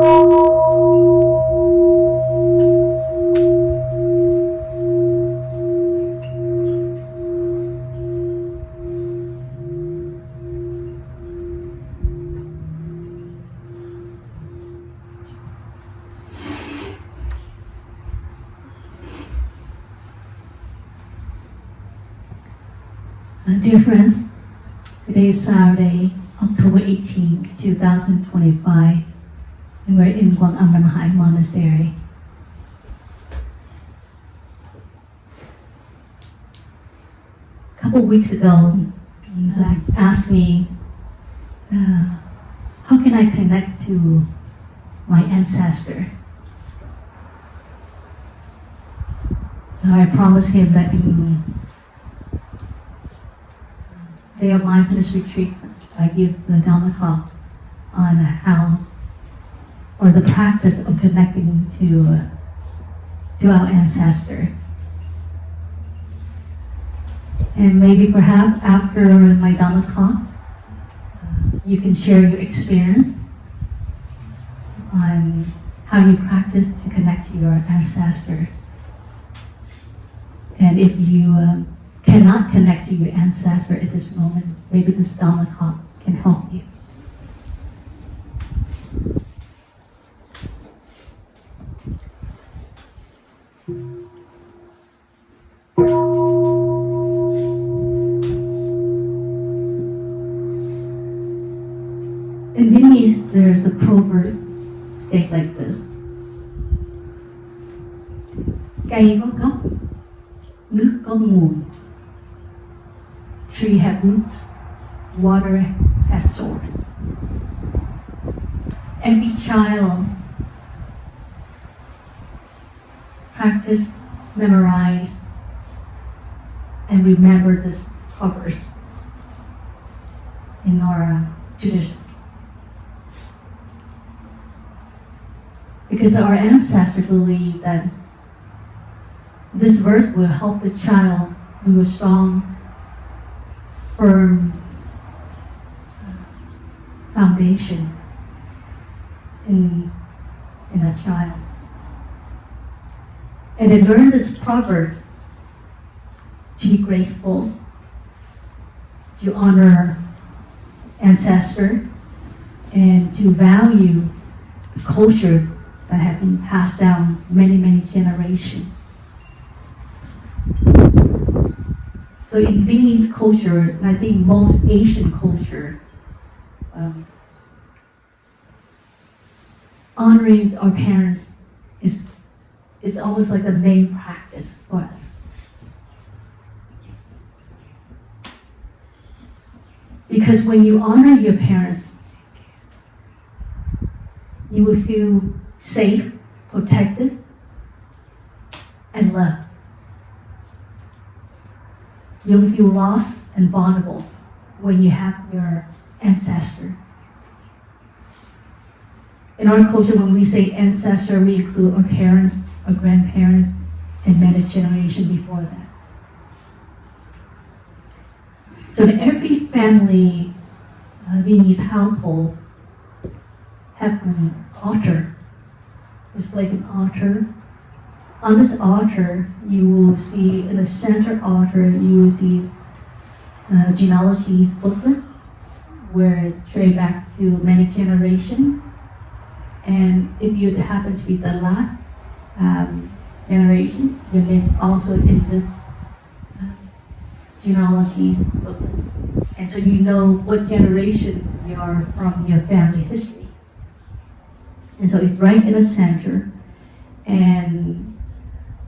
Dear friends, today is Saturday, October 18, 2025, and we're in Quan Monastery. A couple weeks ago, Zach asked me, how can I connect to my ancestor? I promised him that in Day of Mindfulness Retreat, I give the Dharma talk on how, or the practice of connecting to our ancestor. And maybe perhaps after my Dharma talk, you can share your experience on how you practice to connect to your ancestor. And if you cannot connect to your ancestor at this moment, maybe this Dharma talk can help you. In Vietnamese, there's a proverb stated like this: Cây có gốc, nước có nguồn. Tree has roots, water has source. Every child practice, memorize, and remember this proverb in our tradition. Because our ancestors believe that this verse will help the child build a strong, firm foundation in a child. And they learn this proverb to be grateful, to honor ancestor, and to value the culture that have been passed down many, many generations. So in Vietnamese culture, and I think most Asian culture, honoring our parents is almost like the main practice for us. Because when you honor your parents, you will feel safe, protected, and loved. You don't feel lost and vulnerable when you have your ancestor. In our culture, when we say ancestor, we include our parents, our grandparents, and many generations before that. So in every family, Vietnamese household, have an altar. It's like an altar. On this altar, you will see, in the center altar, you will see genealogies booklet, where it's traced back to many generations. And if you happen to be the last generation, your name is also in this genealogies booklet. And so you know what generation you are from your family history. And so it's right in the center. And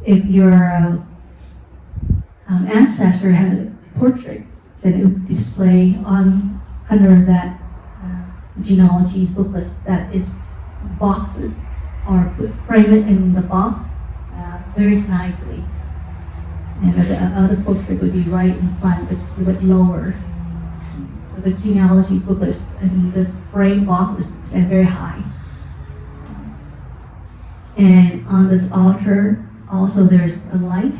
if your ancestor had a portrait, then it would display under that genealogies booklet that is boxed or frame it in the box very nicely. And the other portrait would be right in front, but a little bit lower. So the genealogies booklet in this frame box is very high. And on this altar, also there's a light,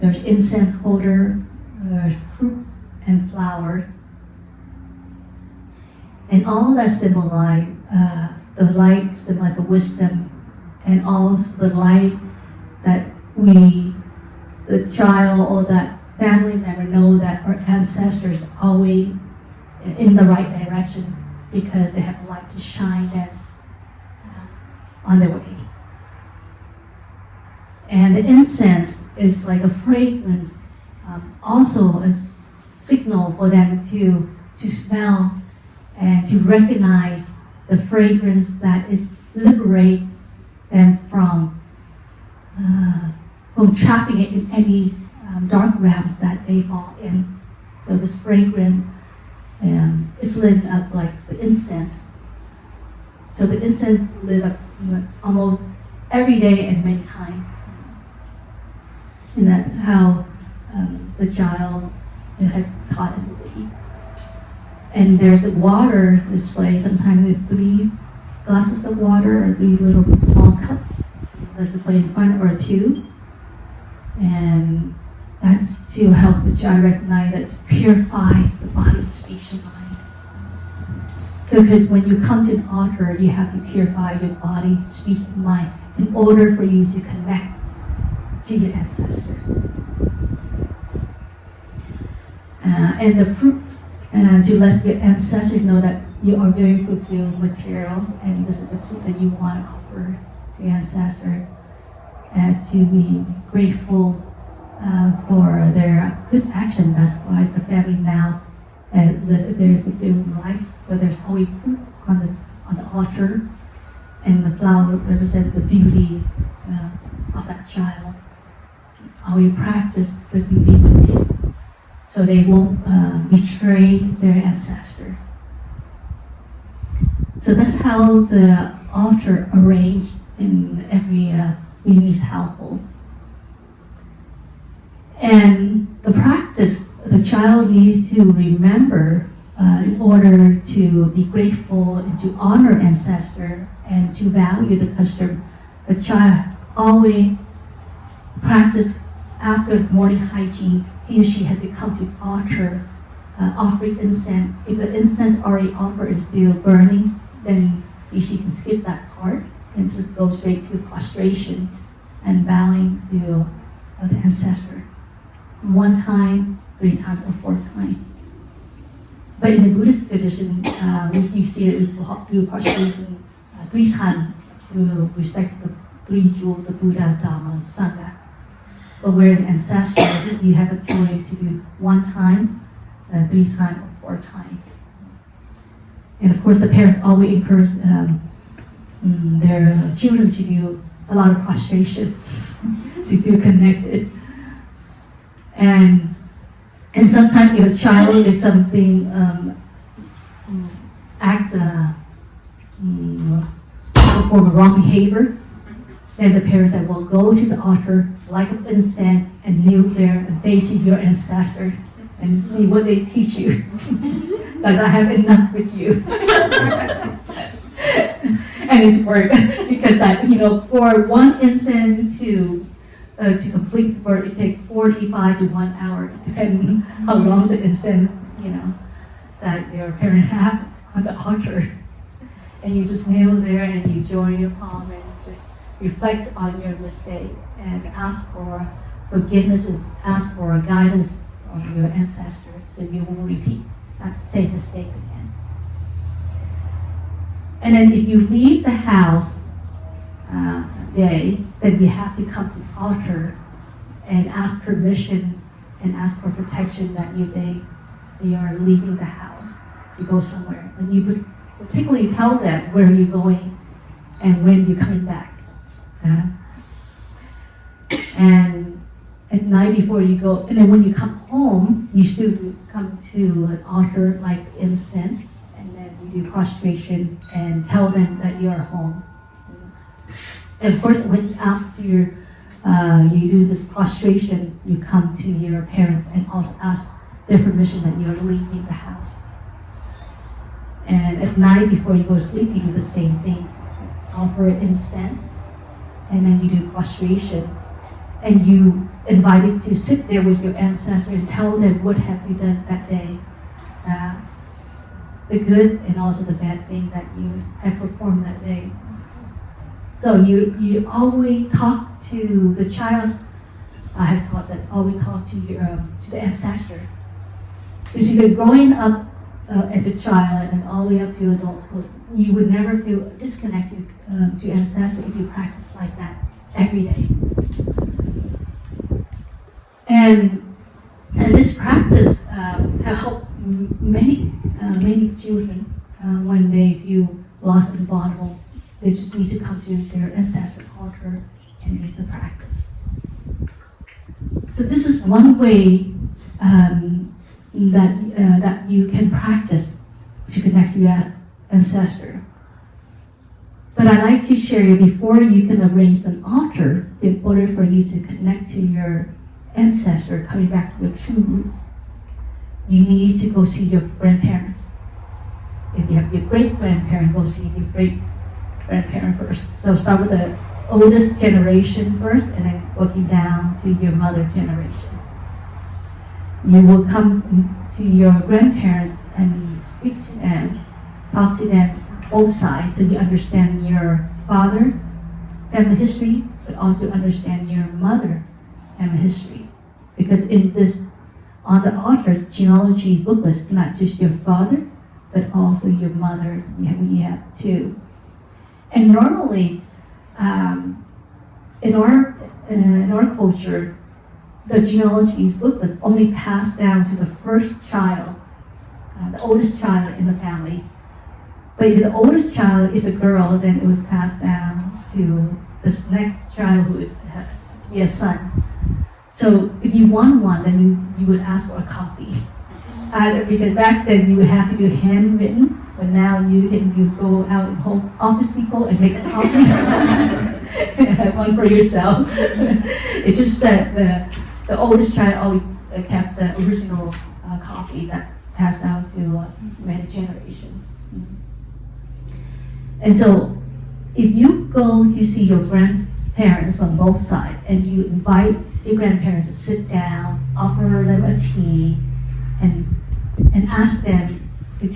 there's incense holder, there's fruits and flowers. And all that symbolize the light, the light of wisdom, and also the light that the child or that family member know that our ancestors are always in the right direction because they have light to shine them on their way. And the incense is like a fragrance, also a signal for them to smell and to recognize the fragrance that is liberate them from trapping it in any dark realms that they fall in. So this fragrance is lit up like the incense. So the incense lit up almost every day and many times. And that's how the child had taught him to believe. And there's a water display, sometimes with 3 glasses of water or 3 little small cups. There's a plate in front or 2. And that's to help the child recognize that to purify the body, speech, and mind. Because when you come to an altar, you have to purify your body, speech, and mind in order for you to connect to your ancestor. And the fruits, to let your ancestors know that you are very fulfilled materials, and this is the fruit that you want to offer to your ancestor, and to be grateful for their good action. That's why the family now live a very fulfilled life. So there's always fruit on the altar, and the flower represents the beauty of that child. Always practice the beauty within, so they won't betray their ancestor. So that's how the altar arranged in every Vietnamese household. And the practice, the child needs to remember in order to be grateful and to honor ancestor and to value the custom. The child always practice after morning hygiene. He or she has to come to the altar, offering incense. If the incense already offered is still burning, then she can skip that part and just go straight to prostration and bowing to the ancestor. 1 time, 3 times, or 4 times. But in the Buddhist tradition, you see it we do prostration 3 times to respect the 3 jewels, the Buddha, Dharma, Sangha. But where in Ancestral, you have a choice to do 1 time, 3 times, or 4 times. And of course, the parents always encourage their children to do a lot of prostration to feel connected. And sometimes if a child is something perform a wrong behavior, then the parents will go to the altar, light up incense, and kneel there and facing your ancestor and see what they teach you. Because I have enough with you. And it's work because that, for 1 incense to complete the work, it takes 45 to 1 hour, depending how long the incense, that your parents have on the altar. And you just kneel there and you join your palm and just reflect on your mistake and ask for forgiveness and ask for guidance of your ancestor so you won't repeat that same mistake again. And then if you leave the house day, then you have to come to the altar and ask permission and ask for protection that they are leaving the house to go somewhere. And you would particularly tell them where you're going and when you're coming back. And at night before you go, and then when you come home, you still come to an altar like incense, and then you do prostration and tell them that you are home. And of course, when after you do this prostration, you come to your parents and also ask their permission that you are leaving the house. And at night before you go to sleep, you do the same thing. Offer incense, and then you do prostration. And you invited to sit there with your ancestor and tell them what have you done that day. the good and also the bad thing that you have performed that day. So you always talk to the child. I have taught that always talk to the ancestor. Because if you're growing up as a child and all the way up to adulthood, you would never feel disconnected to ancestor if you practice like that every day. And this practice has helped many children when they feel lost and vulnerable. They just need to come to their ancestor altar and make the practice. So this is one way that you can practice to connect to your ancestor. But I'd like to share you before you can arrange an altar in order for you to connect to your ancestor, coming back to your true roots. You need to go see your grandparents. If you have your great-grandparent, go see your great-grandparent first. So start with the oldest generation first, and then working down to your mother generation. You will come to your grandparents and speak to them, talk to them both sides, so you understand your father family history, but also understand your mother family history. Because in this, on the altar, genealogy booklet, not just your father, but also your mother, you have too. And normally, in our culture, the genealogies booklets only pass down to the first child, the oldest child in the family. But if the oldest child is a girl, then it was passed down to this next child who is to be a son. So if you want one, then you would ask for a copy. Because back then you would have to do handwritten, but now you go out and Home Office Depot and make a copy. One for yourself. It's just that the oldest child always kept the original copy that passed down to many generations. And so if you go to see your grandparents from both sides and you invite your grandparents to sit down, offer them a tea, and ask them to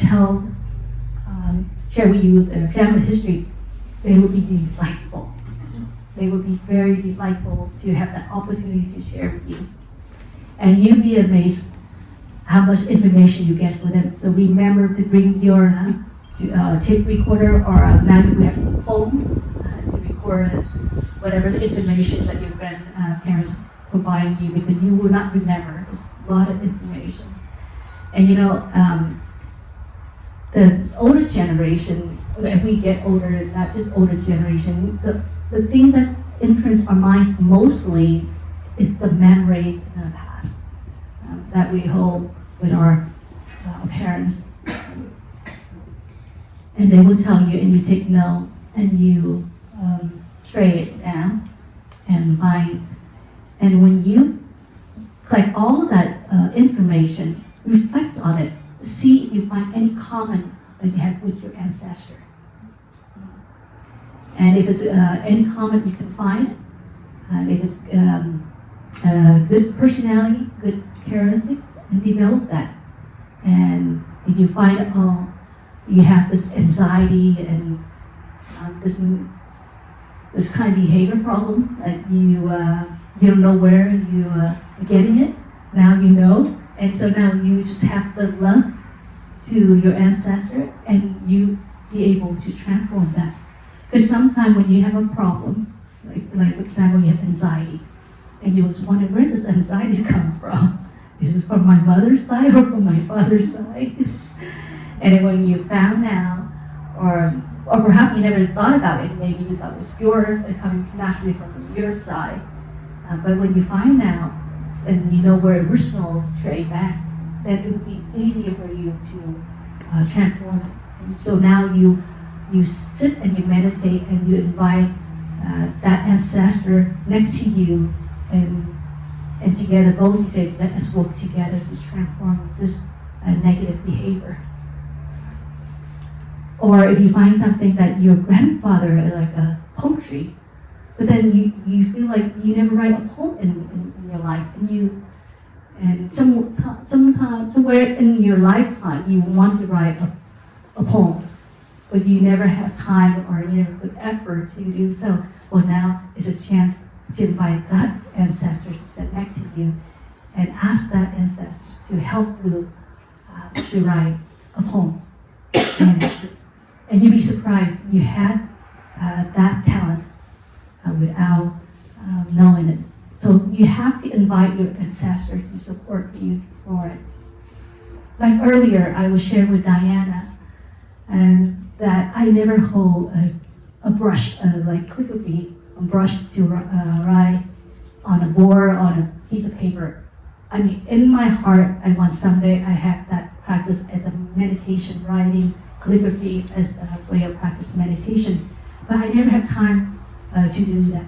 share with you their family history, they will be delightful. They will be very delightful to have that opportunity to share with you. And you'll be amazed how much information you get with them. So remember to bring your tape recorder, or now you have a phone to record whatever the information that your grandparents provide you, because you will not remember. It's a lot of information. And the older generation, as we get older, not just older generation, the thing that imprints our minds mostly is the memories in the past that we hold with our parents. And they will tell you, and you take note, and you trade it down and find. And when you collect all of that information, reflect on it, see if you find any common that you have with your ancestor. And if it's any common you can find, and if it's good personality, good characteristics, and develop that. And if you find, you have this anxiety and this kind of behavior problem that you don't know where you are getting it, now you know. And so now you just have the love to your ancestor, and you be able to transform that. Because sometimes when you have a problem, like for example, you have anxiety, and you was wondering, where does anxiety come from? Is this from my mother's side or from my father's side? And then when you found out, or perhaps you never thought about it, maybe you thought it was coming naturally from your side. But when you find out, and you know where original straight back, then it would be easier for you to transform it. And so now you sit and you meditate and you invite that ancestor next to you, and together both you say, let us work together to transform this negative behavior. Or if you find something that your grandfather, like a poetry, but then you feel like you never write a poem in your life, and somewhere in your lifetime you want to write a poem, but you never have time or you never put effort to do so. Well, now is a chance to invite that ancestor to sit next to you and ask that ancestor to help you to write a poem. And you'd be surprised you had that talent without knowing it. So you have to invite your ancestor to support you for it. Like earlier, I was sharing with Diana, and that I never hold a brush, like calligraphy, a brush to write on a board, on a piece of paper. I mean, in my heart, I want someday I have that practice as a meditation, writing calligraphy as a way of practice meditation. But I never have time to do that.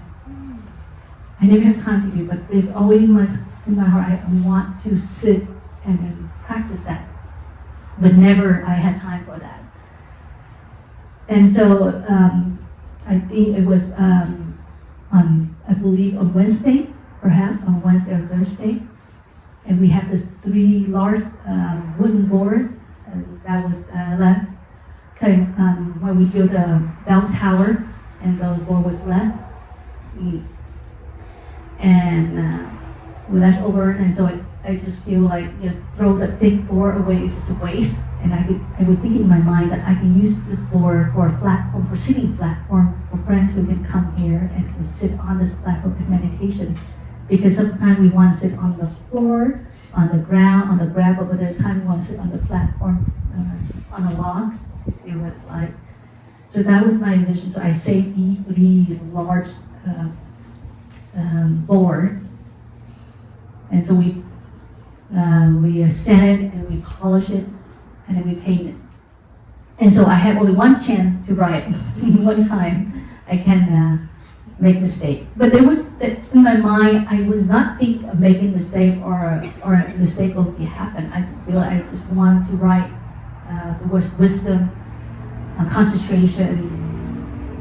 I never have time to do, but there's always much in my heart. I want to sit and then practice that, but never I had time for that. And so I think it was I believe on Wednesday, perhaps on Wednesday or Thursday, and we had this 3 large wooden board that was left. When we built a bell tower, and the board was left. And we left over, and so I just feel like, you know, to throw the big board away is just a waste. And I would think in my mind that I can use this board for a platform, for sitting platform, for friends who can come here and can sit on this platform in meditation. Because sometimes we want to sit on the floor, on the ground, on the gravel, but there's time we want to sit on the platform, on the logs, to feel what it's like. So that was my vision. So I saved these 3 large boards, and so we sand it and we polish it and then we paint it. And so I had only one chance to write. One time I can make mistake, but there was that in my mind. I was not thinking of making mistake or a mistake will be happen. I just feel I just wanted to write the words wisdom, concentration,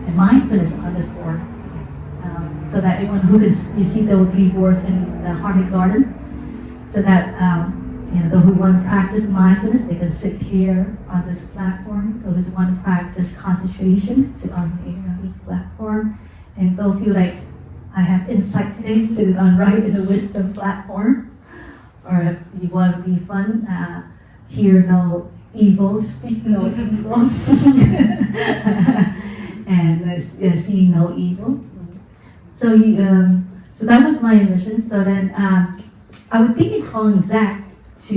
and mindfulness on this board. So that everyone who can, you see those 3 boards in the Harmony Garden, so that you know, those who want to practice mindfulness, they can sit here on this platform. Those who want to practice concentration, sit on here on this platform. And those feel like I have insight today, sit on right in the wisdom platform. Or if you want to be fun, hear no evil, speak no evil, and see no evil. So so that was my vision. So then I was thinking calling Zach to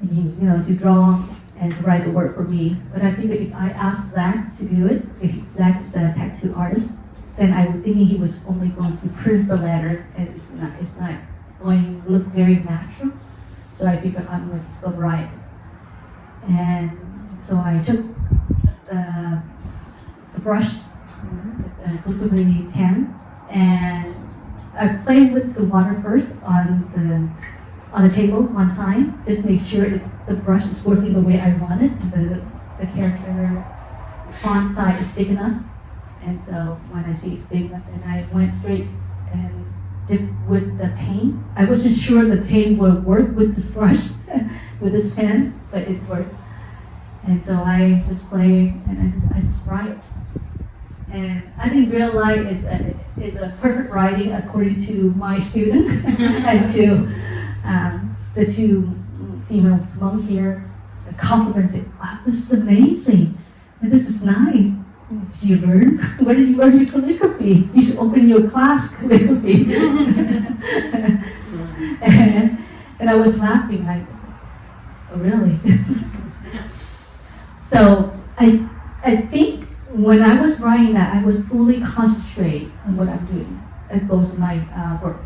you know, to draw and to write the word for me. But I figured if I asked Zach to do it, if Zach is a tattoo artist, then I was thinking he was only going to print the letter, and it's not going to look very natural. So I figured I'm going to just go write. And so I took the brush, the calligraphy pen, and I played with the water first on the table one time, just make sure the brush is working the way I want it. The character font size is big enough, and so when I see it's big enough, then I went straight and dipped with the paint. I wasn't sure the paint would work with this brush, with this pen, but it worked. And so I just play and I just write. And I didn't realize it's a perfect writing according to my student and to the 2 female monks here. The compliments say, "Wow, this is amazing, and this is nice. Did you learn? Where did you learn your calligraphy? You should open your class calligraphy." and I was laughing. Oh, really? So I think when I was writing that, I was fully concentrated on what I'm doing at both my work.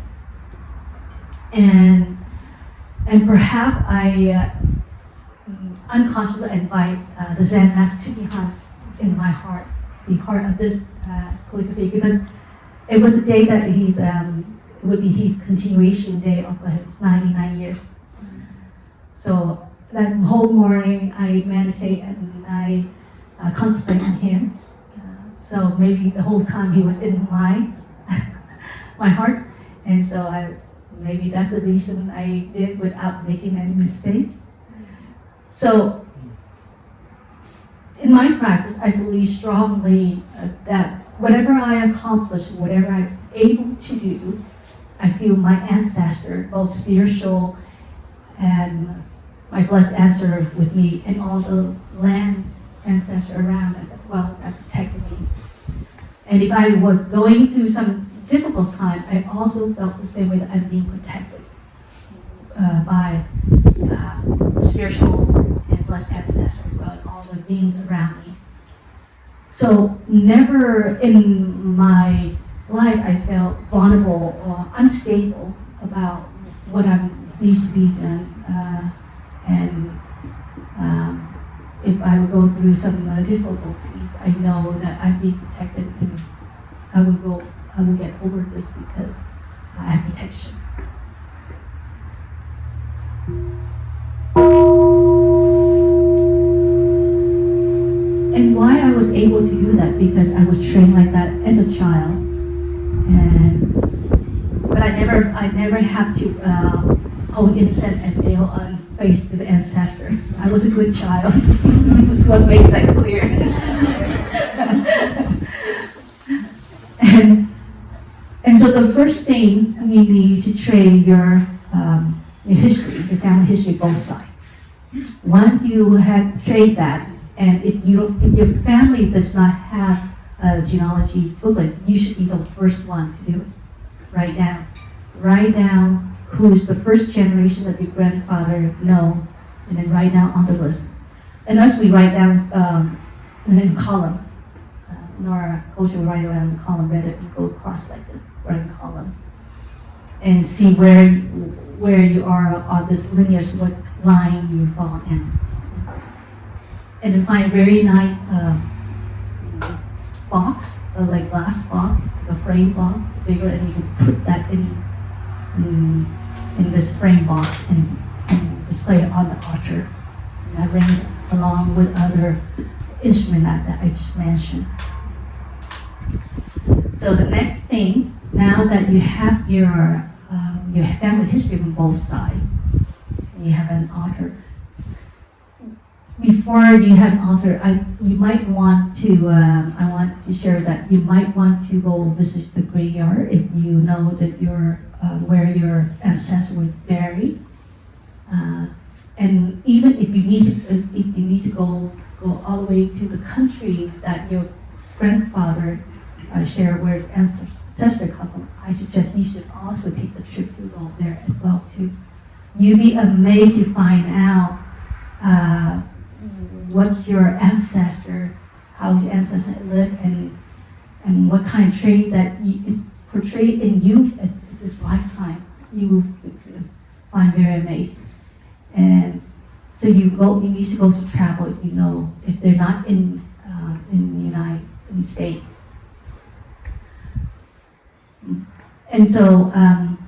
And perhaps I unconsciously invite the Zen Master Thich Thanh in my heart to be part of this calligraphy, because it was a day that it would be his continuation day of his 99 years. So that whole morning I meditate and I concentrate on him. So maybe the whole time he was in my heart, and so maybe that's the reason I did without making any mistake. So in my practice, I believe strongly that whatever I accomplish, whatever I'm able to do, I feel my ancestor, both spiritual and my blessed ancestor with me, and all the land ancestors around us as well that protected me. And if I was going through some difficult time, I also felt the same way that I'm being protected by spiritual and blessed ancestors, but all the beings around me. So never in my life I felt vulnerable or unstable about what needs to be done. If I would go through some difficulties, I know that I'm being protected, and I will get over this because I have protection. And why I was able to do that, because I was trained like that as a child, but I never had to hold incense and kneel on face to the ancestor. I was a good child. Just want to make that clear. and so the first thing you need to train your history, your family history, both sides. Once you have trained that, and if your family does not have a genealogy booklet, you should be the first one to do it. Write down who is the first generation that your grandfather know, and then write down on the list. And as we write down in column, in our culture, we write around the column rather than go across like this, write a column, and see where you are on this lineage, what line you fall in. And then find a very nice box, like glass box, like a frame box, bigger, and you can put that in this frame box and display it on the altar. And that brings along with other instruments that I just mentioned. So the next thing, now that you have your family history from both sides, you have an altar. Before you have an altar, you might want to, I want to share that you might want to go visit the graveyard if you know that where your ancestors were buried. And even if you need to go all the way to the country that your grandfather shared where ancestors come from, I suggest you should also take the trip to go there as well too. You'd be amazed to find out what's your ancestor, how your ancestor lived, and what kind of trait that is portrayed in you at this lifetime. You will find very amazing. And so you need to go to travel if they're not in the States. And so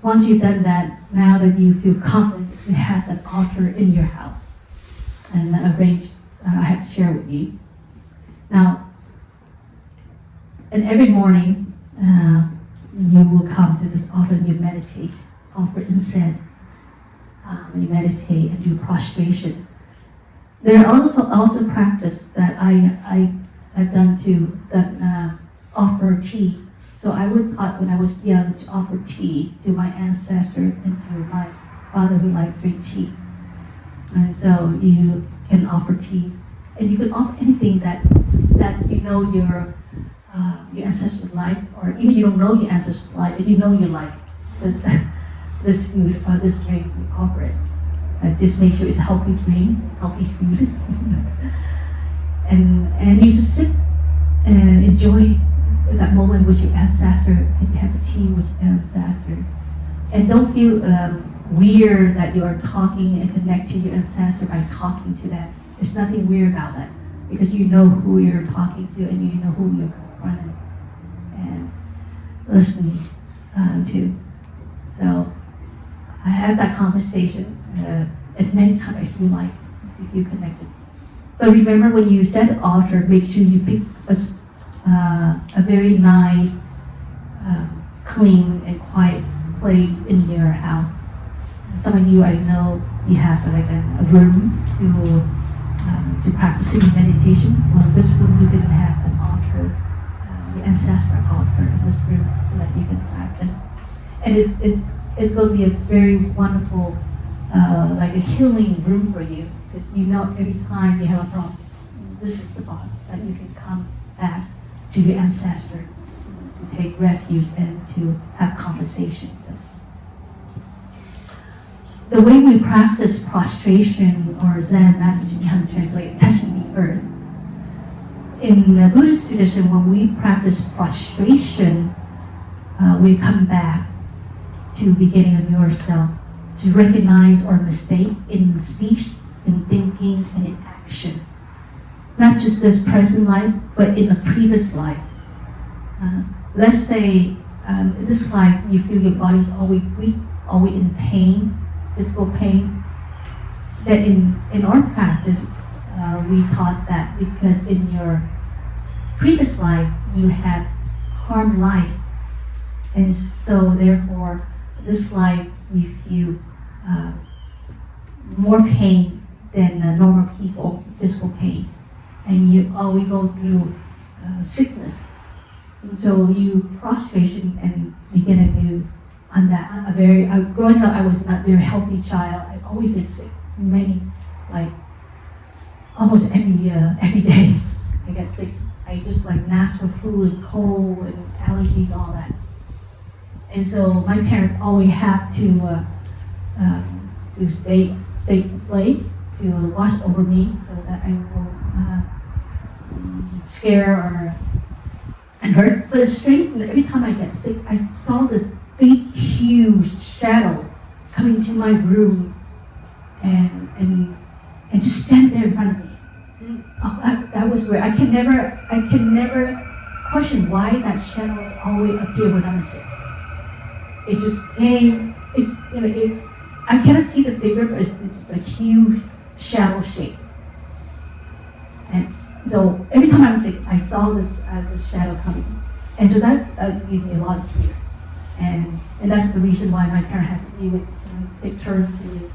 once you've done that, now that you feel confident that you have that altar in your house and arranged, I have to share with you. Now, and every morning you will come to this altar and you meditate, offer incense, you meditate and do prostration. There are also practice that I've done too, that offer tea. So I was taught when I was young to offer tea to my ancestor and to my father who liked to drink tea. And so you can offer tea, and you can offer anything that you know your ancestors like, or even you don't know your ancestors like, but you know you like this food or this drink, you offer it. Just make sure it's a healthy drink, healthy food, and you just sit and enjoy that moment with your ancestor, and you have a tea with your ancestor, and don't feel weird that you are talking and connect to your ancestor by talking to them. There's nothing weird about that, because you know who you're talking to and you know who you're confronting and listening to. So I had that conversation, and many times I feel like to feel connected. But remember, when you set the altar, make sure you pick a very nice, clean and quiet place in your house. Some of you, I know, you have like a room to practicing meditation. Well, in this room you can have an altar, your ancestor altar in this room that you can practice. And it's going to be a very wonderful, like a healing room for you, because you know every time you have a problem, this is the spot that you can come back to your ancestor, to take refuge and to have conversation with. The way we practice prostration, or Zen, Master Thich Thanh translate, touching the earth. In the Buddhist tradition, when we practice prostration, we come back to beginning of yourself, to recognize our mistake in speech, in thinking, and in action. Not just this present life, but in the previous life. Let's say this life you feel your body's always weak, always in pain, physical pain. That in our practice, we taught that because in your previous life you have harmed life, and so therefore this life you feel more pain than normal people, physical pain, and we go through sickness. And so you prostration and begin anew on that. Growing up, I was not a very healthy child. I always been sick, like almost every day I get sick. I just like natural flu and cold and allergies, all that. And so my parents always have to stay late to watch over me so that I won't scare and hurt. But it's strange that every time I get sick, I saw this big, huge shadow come into my room and just stand there in front of me. That was where I can never question why that shadow always appear when I'm sick. It just came. I cannot see the figure, but it's just a huge shadow shape. And so every time I'm sick, I saw this shadow coming, and so that gave me a lot of fear. And that's the reason why my parents had to be with take turns to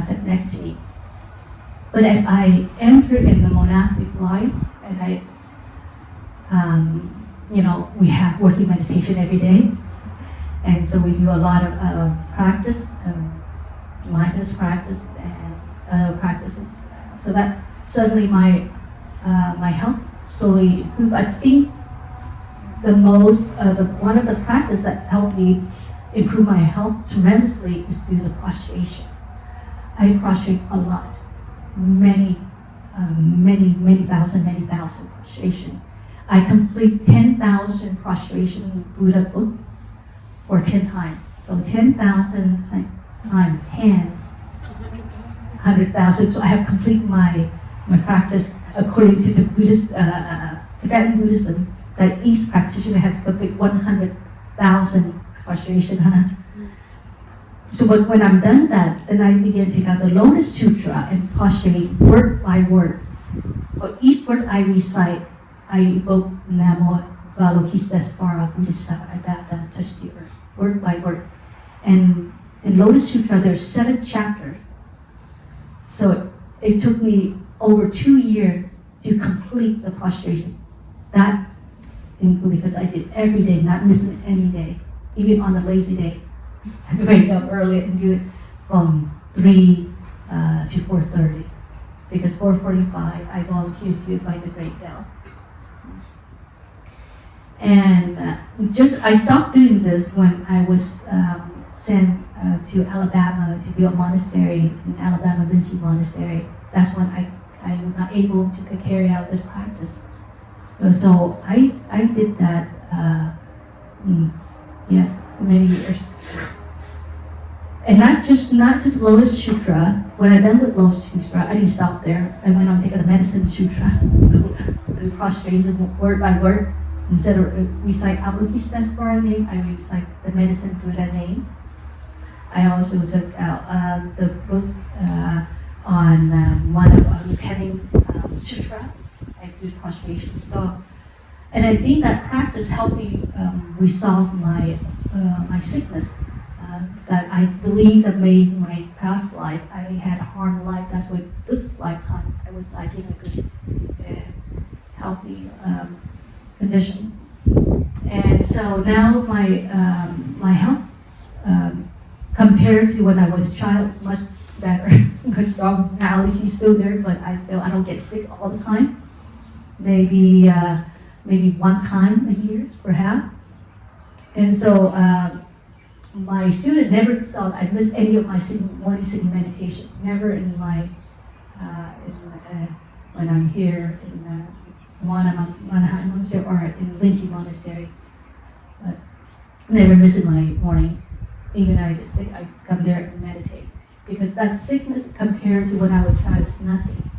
sit next to me. But as I entered in the monastic life, and we have working meditation every day, and so we do a lot of practice, mindfulness practice, and other practices. So that suddenly my health slowly improved. I think one of the practice that helped me improve my health tremendously is through the prostration. I prostrate a lot, many thousand prostration. I complete 10,000 prostration Buddha book for 10 times. So 10,000 times 10, 100,000. So I have completed my practice according to the Buddhist, Tibetan Buddhism, that each practitioner has to complete 100,000 prostration. So when I'm done that, then I begin to take out the Lotus Sutra and prostrate word by word. For each word I recite, I evoke Namo Avalokitesvara Buddhista. I bow down, touch the earth, word by word. And in Lotus Sutra, there's 7 chapters. So it took me over 2 years to complete the prostration. That included because I did every day, not missing any day, even on the lazy day. I wake up early and do it from 3 to 4:30, because 4:45 I volunteer to do it by the Great Bell. And I stopped doing this when I was sent to Alabama to build a monastery in Alabama, Lindsay Monastery. That's when I was not able to carry out this practice. So I did that, for many years. And not just Lotus Sutra. When I done with Lotus Sutra, I didn't stop there. I went on to take the Medicine Sutra, the prostration word by word. Instead of recite Avalokitesvara name, I recite the Medicine Buddha name. I also took out the book on one of the Penning Sutra. I do prostration. So, and I think that practice helped me resolve my sickness. that I believe that maybe in my past life I had a hard life. That's why this lifetime I was like in a good, healthy condition. And so now my health compared to when I was a child is much better. Much stronger. Allergies still there, but I feel I don't get sick all the time. Maybe one time a year, perhaps. And so my student never saw I missed any of my morning sitting meditation. Never in my when I'm here in Monastery or in Linji Monastery. But never missing my morning. Even if I get sick, I come there and meditate. Because that sickness compared to when I was a child is nothing.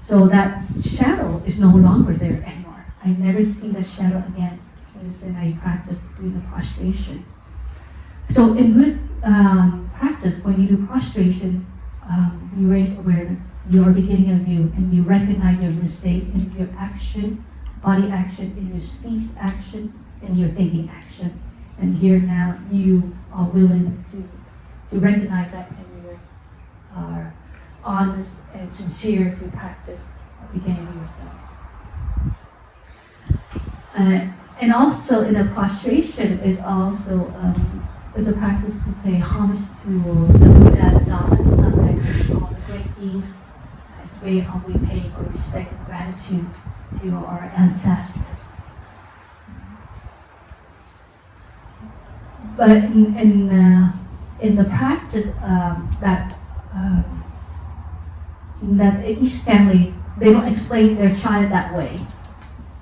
So that shadow is no longer there anymore. I never see that shadow again when I practice doing the prostration. So in Buddhist practice, when you do prostration, you raise awareness. You are beginning anew, and you recognize your mistake in your action, body action, in your speech action, in your thinking action. And here now you are willing to recognize that, and you are honest and sincere to practice beginning yourself. And also in the prostration is also is a practice to pay homage to the Buddha, the Dharma, the Sangha, all the great beings. It's a way of we pay our respect and gratitude to our ancestors. But in the practice that each family, they don't explain their child that way.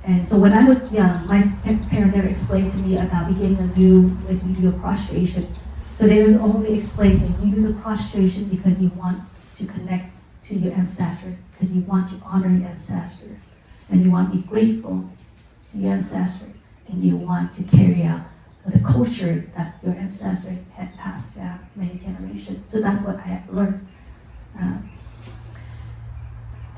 And so when I was young, my parents never explained to me about beginning anew as you do a prostration. So they would only explain to me, you do the prostration because you want to connect to your ancestor, because you want to honor your ancestor, and you want to be grateful to your ancestor, and you want to carry out the culture that your ancestor had passed down many generations. So that's what I had learned.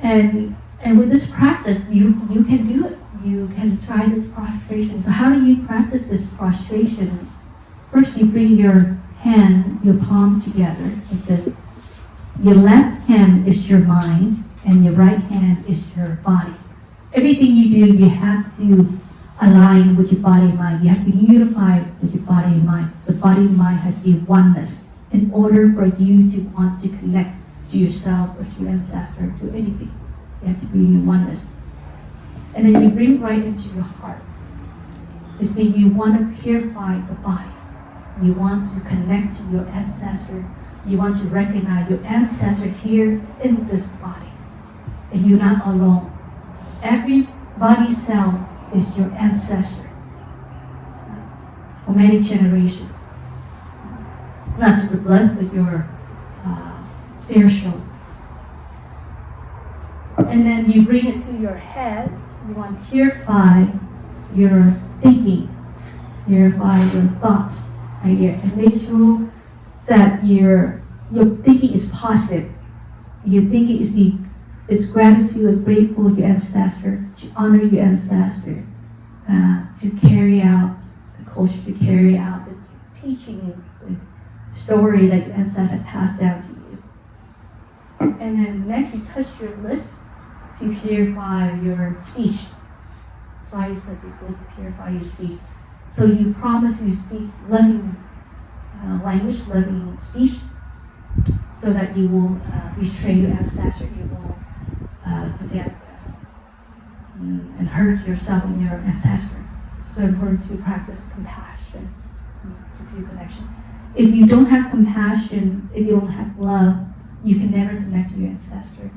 And with this practice, you can do it. You can try this prostration. So how do you practice this prostration? First, you bring your hand, your palm together like this. Your left hand is your mind, and your right hand is your body. Everything you do, you have to align with your body and mind. You have to be unified with your body and mind. The body and mind has to be oneness in order for you to want to connect to yourself or to your ancestor, to anything. You have to bring in oneness. And then you bring right into your heart. This means you want to purify the body. You want to connect to your ancestor. You want to recognize your ancestor here in this body. And you're not alone. Every body cell is your ancestor for many generations. Not just the blood, but your spiritual. And then you bring it to your head. You want to purify your thinking, purify your thoughts, and make sure that your thinking is positive. Your thinking is gratitude and grateful to your ancestor, to honor your ancestor, to carry out the culture, to carry out the teaching, the story that your ancestors passed down to you. And then next you touch your lip to purify your speech. So I said your lip to purify your speech. So you promise you speak loving language, loving speech, so that you will betray your ancestor, you will forget and hurt yourself and your ancestor. So important to practice compassion, to feel connection. If you don't have compassion, if you don't have love, you can never connect to your ancestor.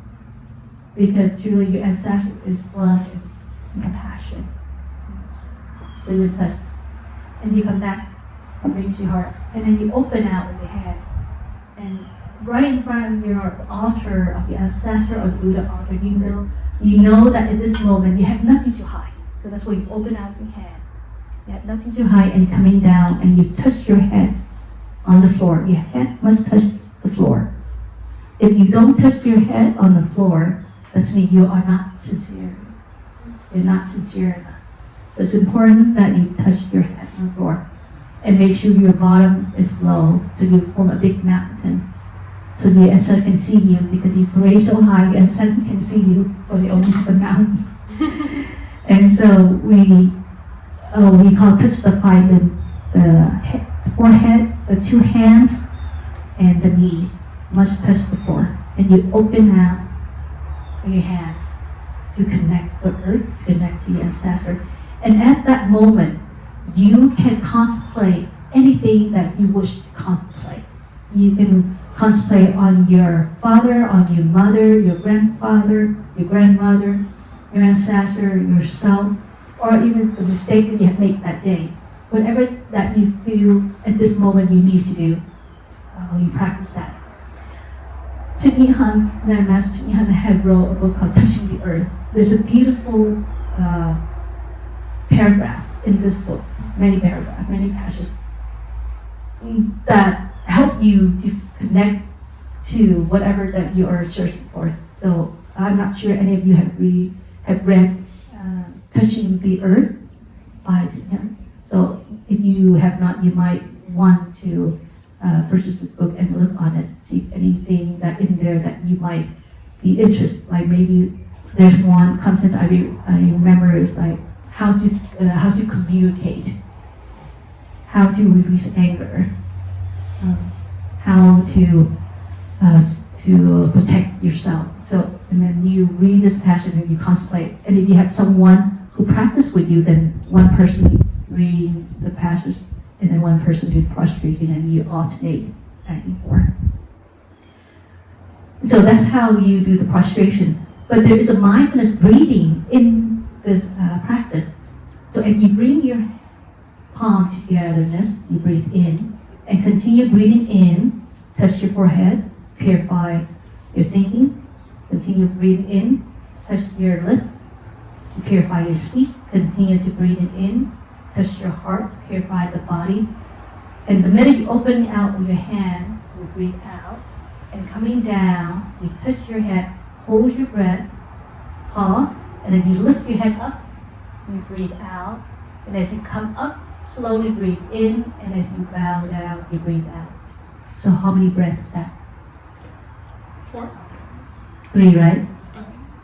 Because truly your ancestor is love and compassion. So you touch, and you come back and bring to your heart, and then you open out with your hand, and right in front of the altar of your ancestor or the Buddha altar, you know that in this moment you have nothing to hide. So that's why you open out your hand. You have nothing to hide, and coming down, and you touch your head on the floor. Your head must touch the floor. If you don't touch your head on the floor, that means you are not sincere. You're not sincere enough. So it's important that you touch your head on the floor. and make sure your bottom is low, so you form a big mountain. So the ancestor can see you, because you pray so high, the ancestor can see you, or they only see the mountain. And so we call touch the five limb, the forehead, the two hands, and the knees must touch the floor. And you open out your hand to connect the earth, to connect to your ancestor. And at that moment, you can contemplate anything that you wish to contemplate. You can contemplate on your father, on your mother, your grandfather, your grandmother, your ancestor, yourself, or even the mistake that you have made that day. Whatever that you feel at this moment you need to do, you practice that. Thich Thanh, the Master Thich Thanh had wrote a book called Touching the Earth. There's a beautiful paragraphs in this book, many paragraphs, many passages that help you to connect to whatever that you are searching for. So I'm not sure any of you have read Touching the Earth by Thich Thanh. So if you have not, you might want to purchase this book and look on it, see if anything that in there that you might be interested. Like maybe there's one concept I remember is like how to communicate, how to release anger, how to protect yourself. So and then you read this passage and you contemplate. And if you have someone who practice with you, then one person read the passage and then one person do prostration, and you alternate back and forth. So that's how you do the prostration. But there is a mindfulness breathing in this practice. So if you bring your palm togetherness, you breathe in, and continue breathing in, touch your forehead, purify your thinking, continue breathing in, touch your lip, purify your speech, continue to breathe it in, touch your heart, purify the body. And the minute you open out with your hand, you breathe out. And coming down, you touch your head, hold your breath, pause, and as you lift your head up, you breathe out. And as you come up, slowly breathe in, and as you bow down, you breathe out. So how many breaths is that? 4. 3, right?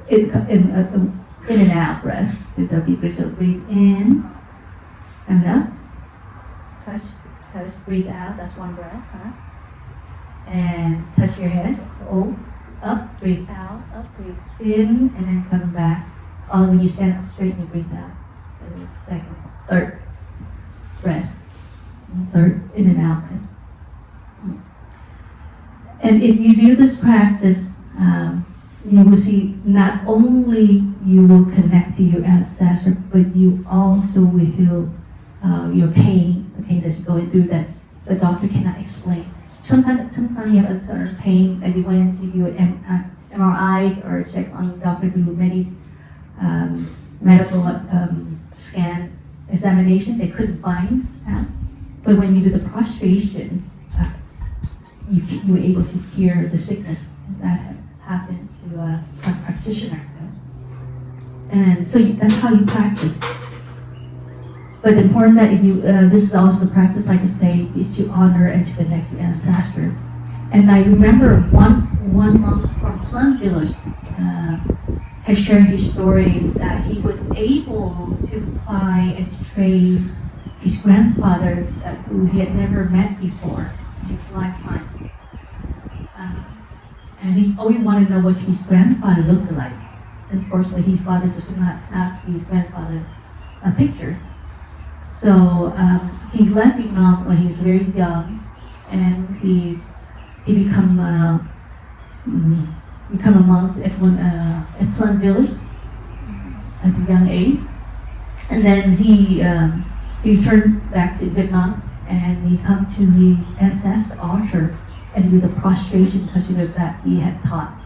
In and out breath. If there'll be breath, so breathe in, and up, touch, breathe out, that's one breath, huh? And touch your head, hold, up, breathe out, up, breathe in, and then come back. When you stand up straight, you breathe out. That is second, third breath. Third, in and out breath. And if you do this practice, you will see not only you will connect to your ancestor, but you also will heal your pain, the pain that's going through that the doctor cannot explain. Sometimes you have a certain pain that you went to do MRIs or check on the doctor do many medical scan examination, they couldn't find that. But when you do the prostration, you were able to cure the sickness that happened to a practitioner. And so that's how you practice. But the important that if you, this is also the practice, like I say, is to honor and to connect to your ancestor. And I remember one monk from Plum Village has shared his story that he was able to find and to trace his grandfather who he had never met before in his lifetime. And he's always wanted to know what his grandfather looked like. Unfortunately, his father does not have his grandfather picture. So he left Vietnam when he was very young, and he become a monk at Plum Village at a young age, and then he returned back to Vietnam, and he come to his ancestor altar and do the prostration touching that he had taught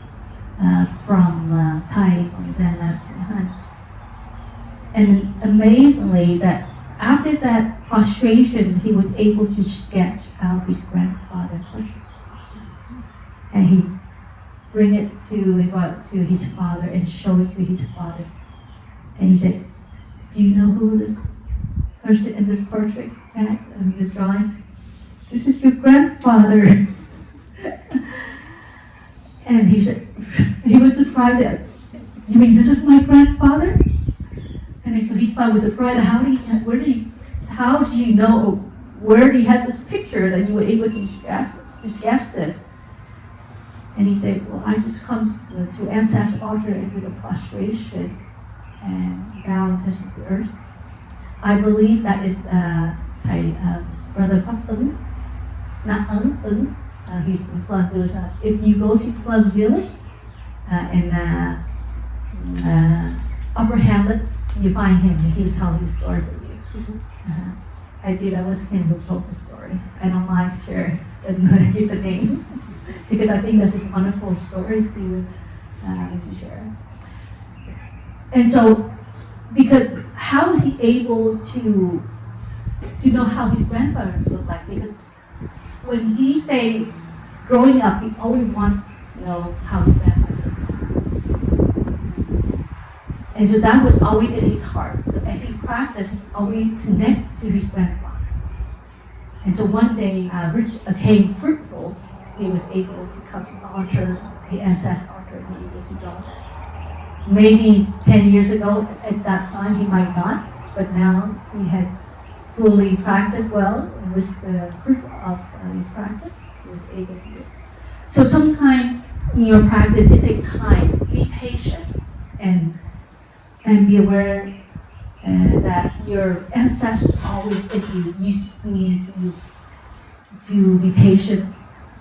from Thai, from Zen Master Han. And amazingly, that after that prostration, he was able to sketch out his grandfather's portrait, and he bring it to his father and show it to his father, and he said, "Do you know who this person in this portrait, this drawing, this is your grandfather. And he said, he was surprised. You mean this is my grandfather? And so he smiled with surprise. How do you know where do you have this picture that you were able to sketch this? And he said, well, I just come to Ancestral altar and do the prostration and bow and touch the earth. I believe that is Brother Pháp Ứng, not Ứng. He's in Plum Village. If you go to Plum Village in Upper Hamlet, you find him and he'll tell his story for you. That was him who told the story. I don't mind share and give the name because I think this is a wonderful story to share. And so, because how was he able to know how his grandfather looked like? Because when he say growing up, he always want to know how his grandfather looked like. And so that was always in his heart. So as he practiced, he always connect to his grandfather. And so one day, Rich attained fruitful, he was able to come to the altar, the ancestral altar, and be able to draw that. Maybe 10 years ago, at that time, he might not, but now he had fully practiced well and reached the fruit of his practice, he was able to do it. So sometimes in your practice, it takes time. Be patient and be aware that your ancestors always with you. You just need to be patient,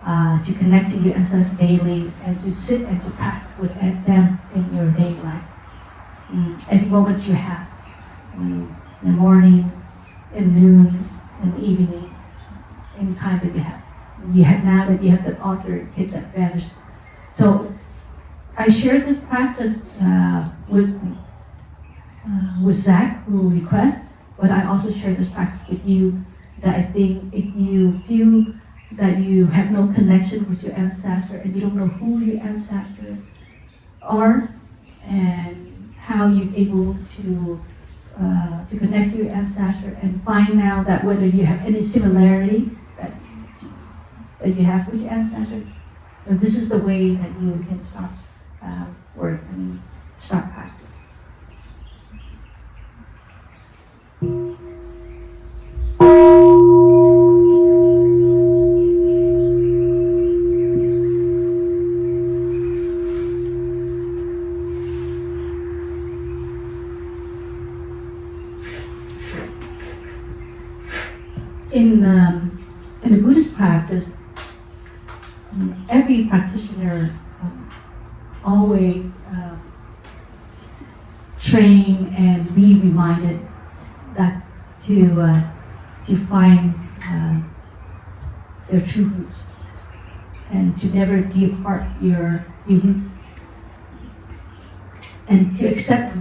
to connect to your ancestors daily, and to sit and to practice with them in your daily life. Every moment you have, in the morning, in noon, in the evening, any time that you have. Now that you have the altar, take that advantage. So I shared this practice with Zach, who requested, but I also share this practice with you, that I think if you feel that you have no connection with your ancestor and you don't know who your ancestors are and how you're able to connect to your ancestor and find out that whether you have any similarity that you have with your ancestor, this is the way that you can start work and start practice. In the Buddhist practice, every practitioner always train and be reminded that to find their true roots and to never depart your roots and to accept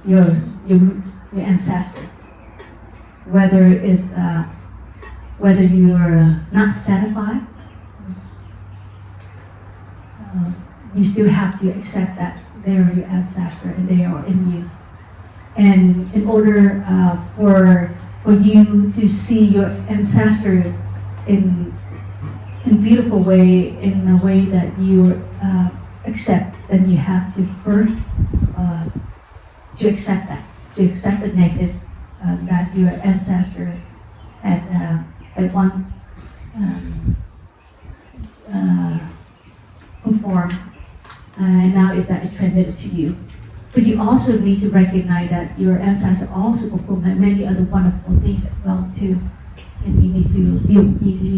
your roots, your ancestor. Whether you are not satisfied, you still have to accept that they are your ancestor and they are in you. And in order for you to see your ancestor in beautiful way, in a way that you accept, then you have to first to accept that, to accept the negative that your ancestor had one performed, and now that is transmitted to you. But you also need to recognize that your ancestors also performed many other wonderful things as well too, and you need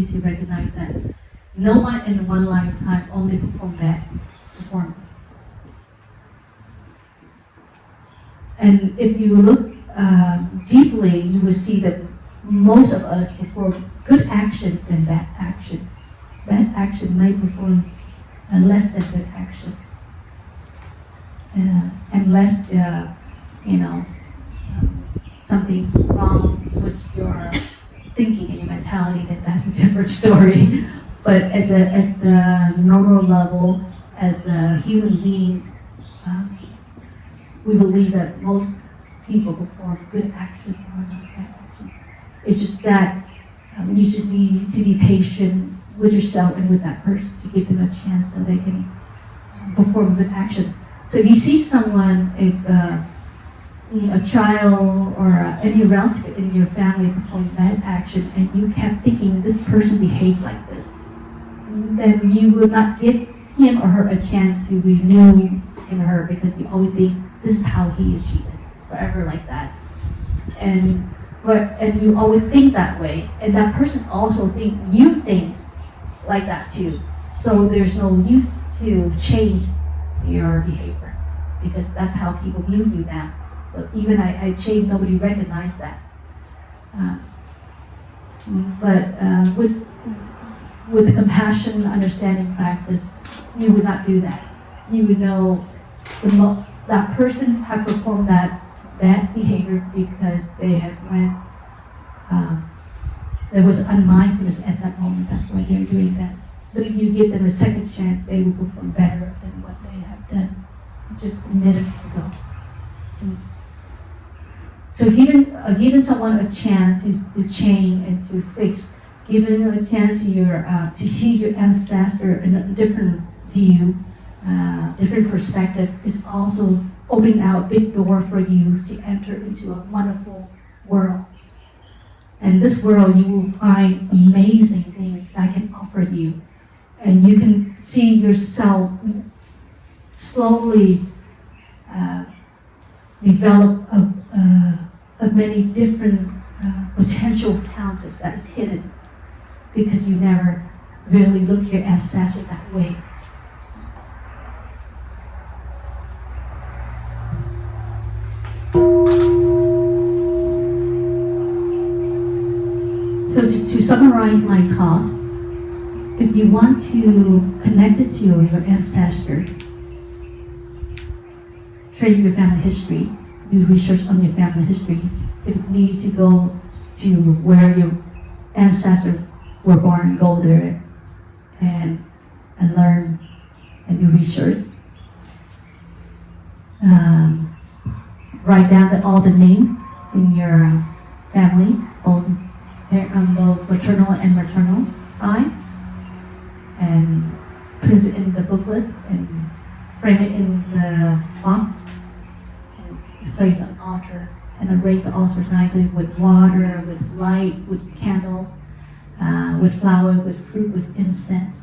to recognize that no one in one lifetime only performed bad performance. And if you look deeply, you will see that most of us perform good action than bad action. Bad action may perform less than good action. Unless something wrong with your thinking and your mentality, then that's a different story. But at the normal level, as a human being, we believe that most people perform good action or not bad It's just that you just need to be patient with yourself and with that person to give them a chance so they can perform a good action. So if you see someone, if a child or any relative in your family perform bad action and you kept thinking this person behaved like this, then you will not give him or her a chance to renew him or her, because you always think this is how he or she is, forever like that. And you always think that way, and that person also you think like that too. So there's no use to change your behavior, because that's how people view you now. So even I changed, nobody recognized that. With the compassion, understanding practice, you would not do that. You would know that person had performed that bad behavior because they had went, there was unmindfulness at that moment. That's why they're doing that. But if you give them a second chance, they will perform better than what they have done just a minute ago. So giving someone a chance to change and to fix, giving a chance to see your ancestor in a different view, different perspective, is also opening out a big door for you to enter into a wonderful world. And this world, you will find amazing things that I can offer you. And you can see yourself slowly develop of many different potential talents that is hidden, because you never really look at your ancestor that way. So to summarize my talk, if you want to connect it to your ancestor, trace your family history, do research on your family history. If it needs to go to where your ancestors were born, go there and learn and do research. Write down all the names in your family, both maternal and maternal side, and print it in the booklet and frame it in the box, and place an altar, and arrange the altar nicely with water, with light, with candle, with flower, with fruit, with incense.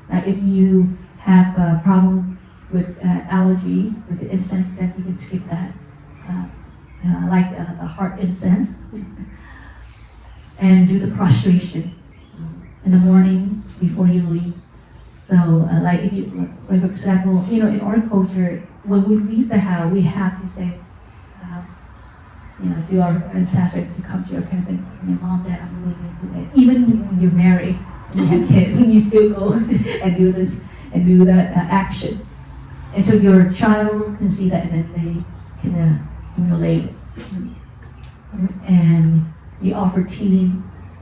Now, if you have a problem with allergies with the incense, then you can skip that, like the heart incense, and do the prostration in the morning before you leave. So, like if you, like for example, in our culture, when we leave the house, we have to say, to our ancestors, to come to your parents and say, Mom, Dad, I'm leaving today. Even when you're married and you have kids, you still go and do this and do that action. And so your child can see that, and then they can emulate it. And you offer tea,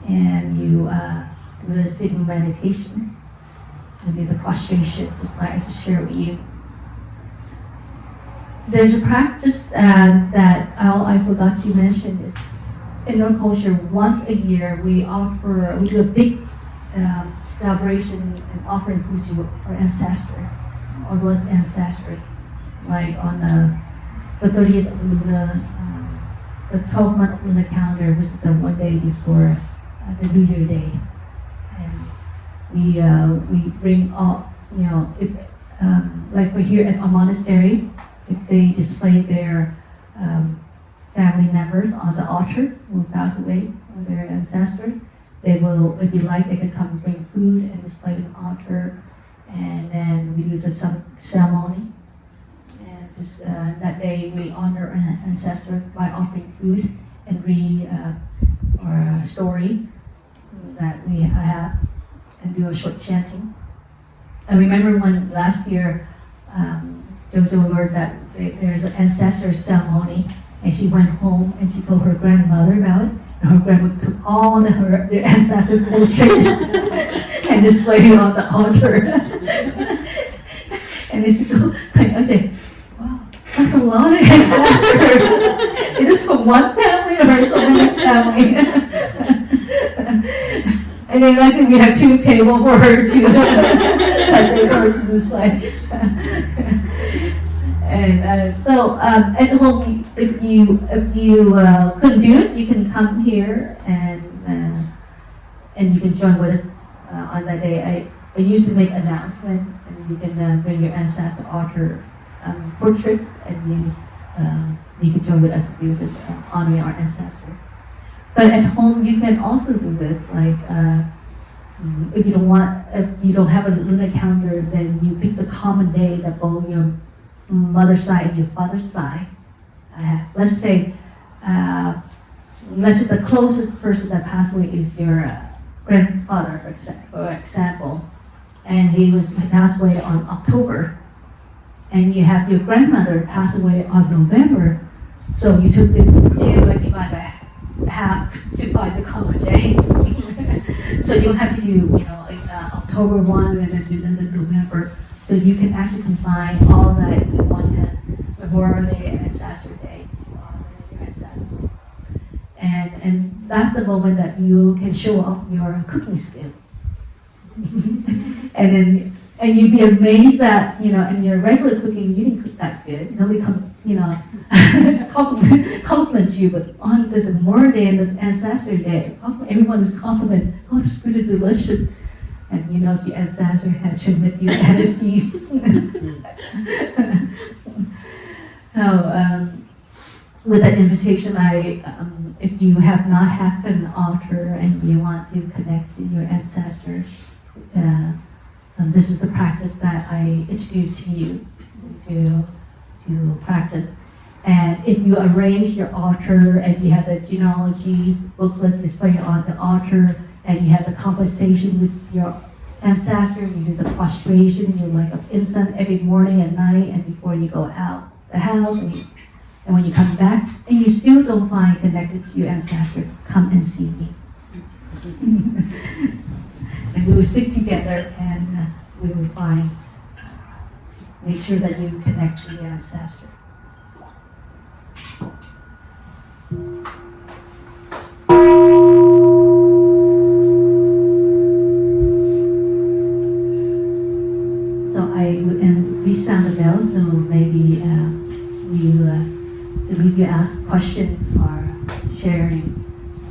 and you do a sitting meditation, and do the prostration, just like I just shared with you. There's a practice that I forgot to mention is, in our culture, once a year we do a big celebration and offering food to our ancestor, our blessed ancestor, like on the 30th of the lunar, the 12-month lunar calendar, which is the one day before the New Year Day, and we bring all, if like we're here at our monastery, if they display their family members on the altar who passed away, or their ancestor, they will, if you like, they can come and bring food and display an altar, and then we do the ceremony. And just that day we honor our ancestor by offering food and read our story that we have, and do a short chanting. I remember when last year Jojo learned that there's an ancestor ceremony, and she went home and she told her grandmother about it, and her grandmother took all their ancestor portraits and displayed it on the altar. And then she goes, I say, wow, that's a lot of ancestors. Is this from one family or so many families? And then I think we have 2 tables for her to display. And so at home, if you couldn't do it, you can come here and you can join with us on that day. I usually make announcement, and you can bring your ancestor author portrait, and you can join with us to do this, honoring our ancestor. But at home, you can also do this, like if you don't have a lunar calendar, then you pick the common day that both your mother's side and your father's side. Let's say the closest person that passed away is your grandfather, for example, and he passed away on October, and you have your grandmother pass away on November, so you took the 2 and divide by half to find the common day. So you don't have to do, October 1 and then do another November. So you can actually combine all that in one as Memorial Day and Ancestor Day to honor your ancestor. And that's the moment that you can show off your cooking skill. And you'd be amazed that, in your regular cooking, you didn't cook that good. Nobody compliments you, but on this Memorial Day and this Ancestor Day, everyone is complimenting, oh, this food is delicious. And if your ancestor had to admit you at his feast. So, with that invitation, if you have not had an altar and you want to connect to your ancestors, this is the practice that I introduce to you to practice. And if you arrange your altar and you have the genealogies booklets displayed on the altar, and you have the conversation with your ancestor, you do the prostration, you light up incense every morning and night, and before you go out the house, and when you come back, and you still don't find connected to your ancestor, come and see me. And we will sit together, and we will make sure that you connect to your ancestor. We sound the bell, so maybe you ask questions or sharing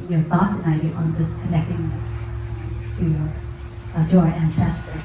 your thoughts and ideas on this connecting to our ancestor.